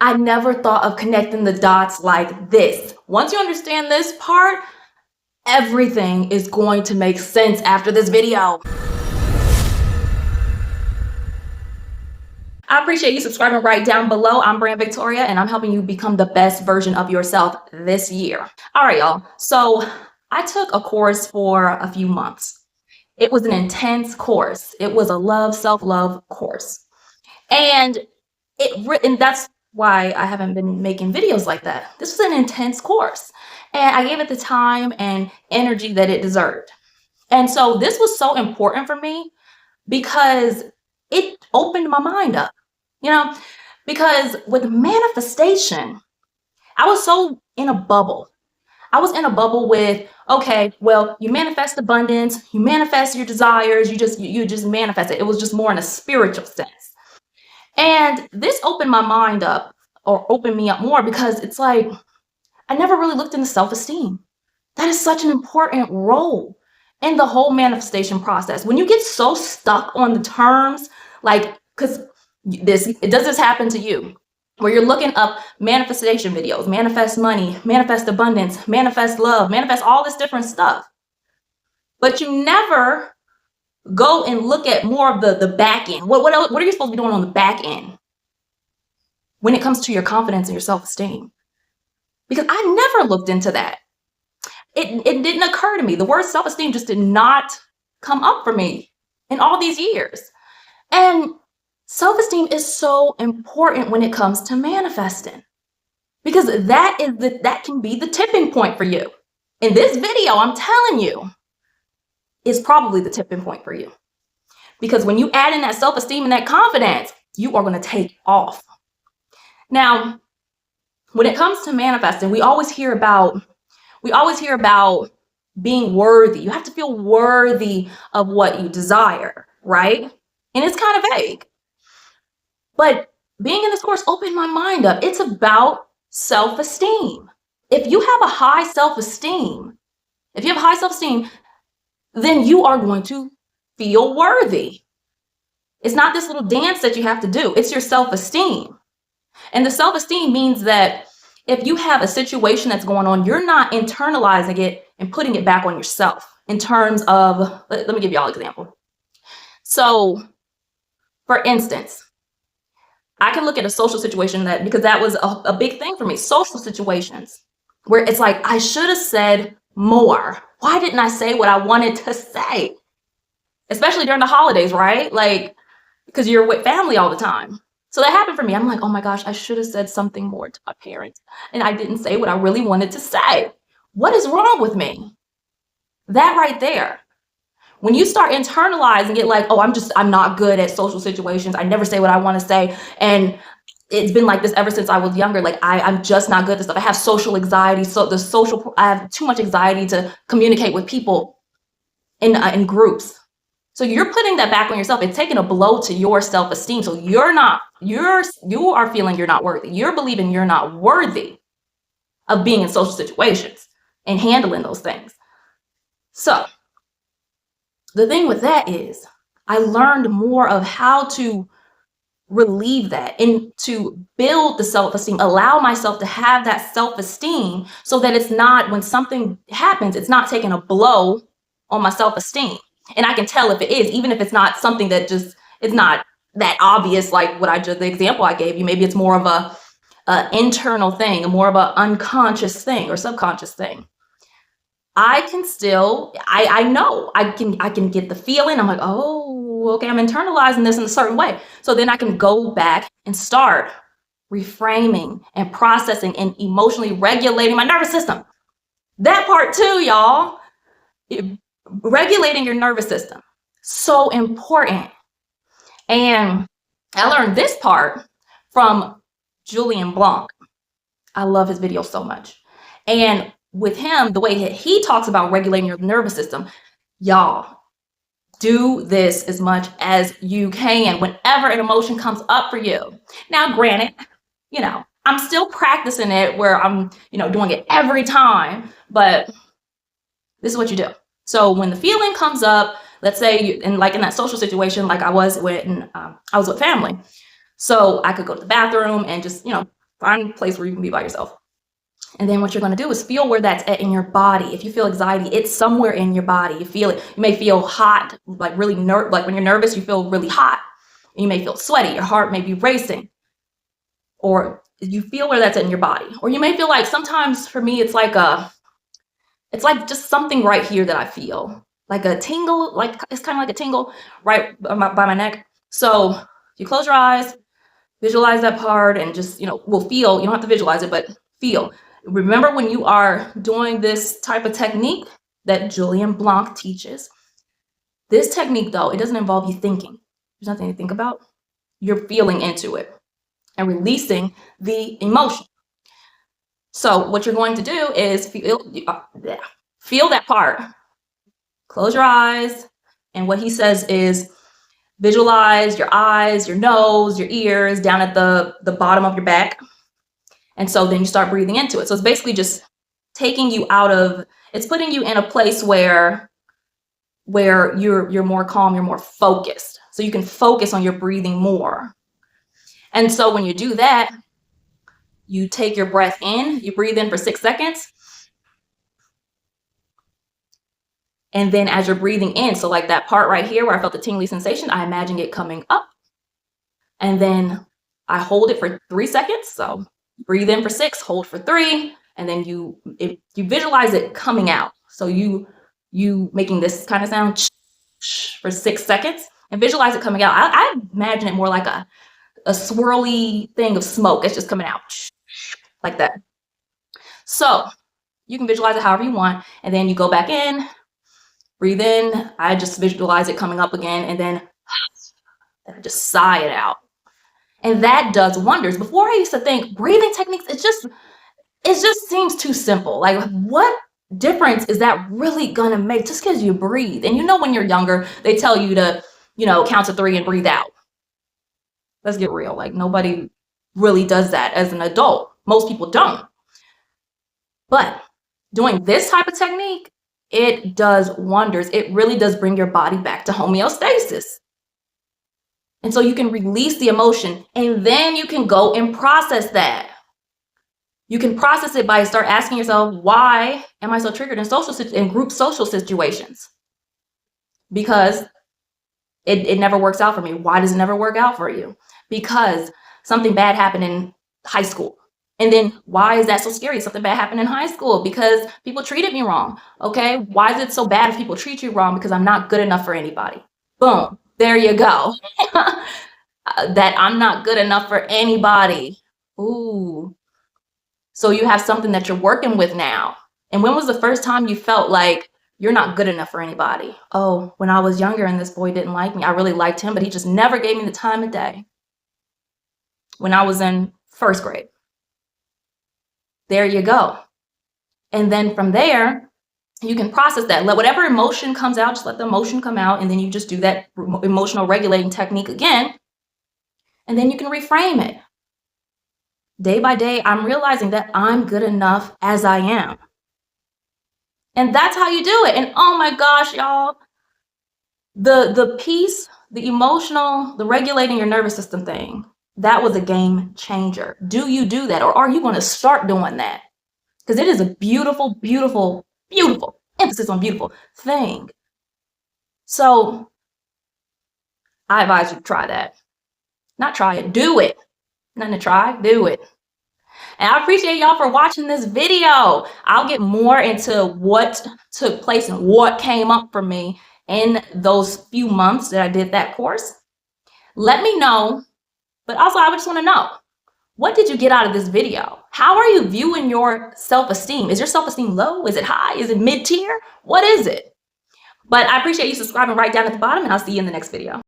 I never thought of connecting the dots like this. Once you understand this part, everything is going to make sense after this video. I appreciate you subscribing right down below. I'm Brand Victoria, and I'm helping you become the best version of yourself this year. All right, y'all. So I took a course for a few months. It was an intense course. It was a self-love course. And that's why I haven't been making videos like that. This was an intense course, and I gave it the time and energy that it deserved. And so this was so important for me because it opened my mind up, because with manifestation, I was so in a bubble. I was in a bubble with, okay, well, you manifest abundance, you manifest your desires, you just manifest it. It was just more in a spiritual sense. And this opened my mind up, or opened me up more, because it's like, I never really looked into self-esteem. That is such an important role in the whole manifestation process. When you get so stuck on the terms, like, because does this happen to you? Where you're looking up manifestation videos, manifest money, manifest abundance, manifest love, manifest all this different stuff. But you never go and look at more of the back end. What are you supposed to be doing on the back end when it comes to your confidence and your self-esteem? Because I never looked into that. It didn't occur to me. The word self-esteem just did not come up for me in all these years. And self-esteem is so important when it comes to manifesting, because that can be the tipping point for you. In this video, I'm telling you, is probably the tipping point for you. Because when you add in that self-esteem and that confidence, you are going to take off. Now, when it comes to manifesting, we always hear about being worthy. You have to feel worthy of what you desire, right? And it's kind of vague. But being in this course opened my mind up. It's about self-esteem. If you have a high self-esteem, then you are going to feel worthy. It's not this little dance that you have to do. It's your self-esteem. And the self-esteem means that if you have a situation that's going on, you're not internalizing it and putting it back on yourself in terms of, let me give y'all an example. So, for instance, I can look at a social situation because that was a big thing for me. Social situations where it's like, I should have said more. Why didn't I say what I wanted to say? Especially during the holidays, right? Like, because you're with family all the time. So that happened for me. I'm like, oh my gosh, I should have said something more to my parents. And I didn't say what I really wanted to say. What is wrong with me? That right there. When you start internalizing it like, oh, I'm not good at social situations. I never say what I want to say. And it's been like this ever since I was younger. Like I'm just not good at this stuff. I have social anxiety. So I have too much anxiety to communicate with people in groups. So you're putting that back on yourself. It's taking a blow to your self-esteem. So you are feeling you're not worthy. You're believing you're not worthy of being in social situations and handling those things. So the thing with that is I learned more of how to relieve that and to build the self-esteem, allow myself to have that self-esteem so that it's not, when something happens, it's not taking a blow on my self-esteem. And I can tell if it is, even if it's not something that just is not that obvious, like the example I gave you. Maybe it's more of a internal thing, more of an unconscious thing or subconscious thing. I can still, I know I can get the feeling. I'm like, oh, okay, I'm internalizing this in a certain way. So then I can go back and start reframing and processing and emotionally regulating my nervous system. That part too, y'all. Regulating your nervous system, so important. And I learned this part from Julian Blanc. I love his video so much. And with him, the way he talks about regulating your nervous system, y'all, do this as much as you can whenever an emotion comes up for you. Now, granted, I'm still practicing it where I'm, doing it every time, but this is what you do. So when the feeling comes up, let's say in that social situation, like I was when I was with family. So I could go to the bathroom and just, Find a place where you can be by yourself. And then what you're going to do is feel where that's at in your body. If you feel anxiety, it's somewhere in your body. You feel it. You may feel hot, like really like when you're nervous, you feel really hot. You may feel sweaty. Your heart may be racing. Or you feel where that's in your body. Or you may feel like, sometimes for me, it's like just something right here that I feel. Like a tingle, like it's kind of like a tingle right by my neck. So you close your eyes, visualize that part, and just, will feel. You don't have to visualize it, but feel. Remember, when you are doing this type of technique that Julian Blanc teaches, this technique, though, it doesn't involve you thinking. There's nothing to think about. You're feeling into it and releasing the emotion. So what you're going to do is feel that part. Close your eyes. And what he says is visualize your eyes, your nose, your ears down at the bottom of your back. And so then you start breathing into it. So it's basically just taking you it's putting you in a place where you're more calm, you're more focused. So you can focus on your breathing more. And so when you do that, you take your breath in, you breathe in for 6 seconds. And then as you're breathing in, so like that part right here where I felt the tingly sensation, I imagine it coming up. And then I hold it for 3 seconds. So breathe in for 6, hold for 3, and then you visualize it coming out. So you making this kind of sound for 6 seconds and visualize it coming out. I imagine it more like a swirly thing of smoke. It's just coming out like that. So you can visualize it however you want, and then you go back in, breathe in. I just visualize it coming up again, and then just sigh it out. And that does wonders. Before I used to think breathing techniques, it just seems too simple. Like, what difference is that really gonna make just because you breathe? And when you're younger, they tell you to, count to 3 and breathe out. Let's get real. Like, nobody really does that as an adult. Most people don't. But doing this type of technique, it does wonders. It really does bring your body back to homeostasis. And so you can release the emotion, and then you can go and process that. You can process it by start asking yourself, why am I so triggered in group social situations? Because it never works out for me. Why does it never work out for you? Because something bad happened in high school. And then why is that so scary? Something bad happened in high school because people treated me wrong. Okay, why is it so bad if people treat you wrong? Because I'm not good enough for anybody. Boom, there you go. That I'm not good enough for anybody. Ooh. So you have something that you're working with now. And when was the first time you felt like you're not good enough for anybody? Oh, when I was younger and this boy didn't like me. I really liked him, but he just never gave me the time of day. When I was in 1st grade. There you go. And then from there, you can process that. Let whatever emotion comes out, just let the emotion come out. And then you just do that emotional regulating technique again. And then you can reframe it. Day by day, I'm realizing that I'm good enough as I am. And that's how you do it. And oh my gosh, y'all, the peace, the emotional, the regulating your nervous system thing, that was a game changer. Do you do that? Or are you going to start doing that? Because it is a beautiful, beautiful, beautiful, emphasis on beautiful thing. So I advise you to try that. Not try it, do it. Nothing to try, do it. And I appreciate y'all for watching this video. I'll get more into what took place and what came up for me in those few months that I did that course. Let me know. But also, I just want to know, what did you get out of this video? How are you viewing your self-esteem? Is your self-esteem low? Is it high? Is it mid-tier? What is it? But I appreciate you subscribing right down at the bottom, and I'll see you in the next video.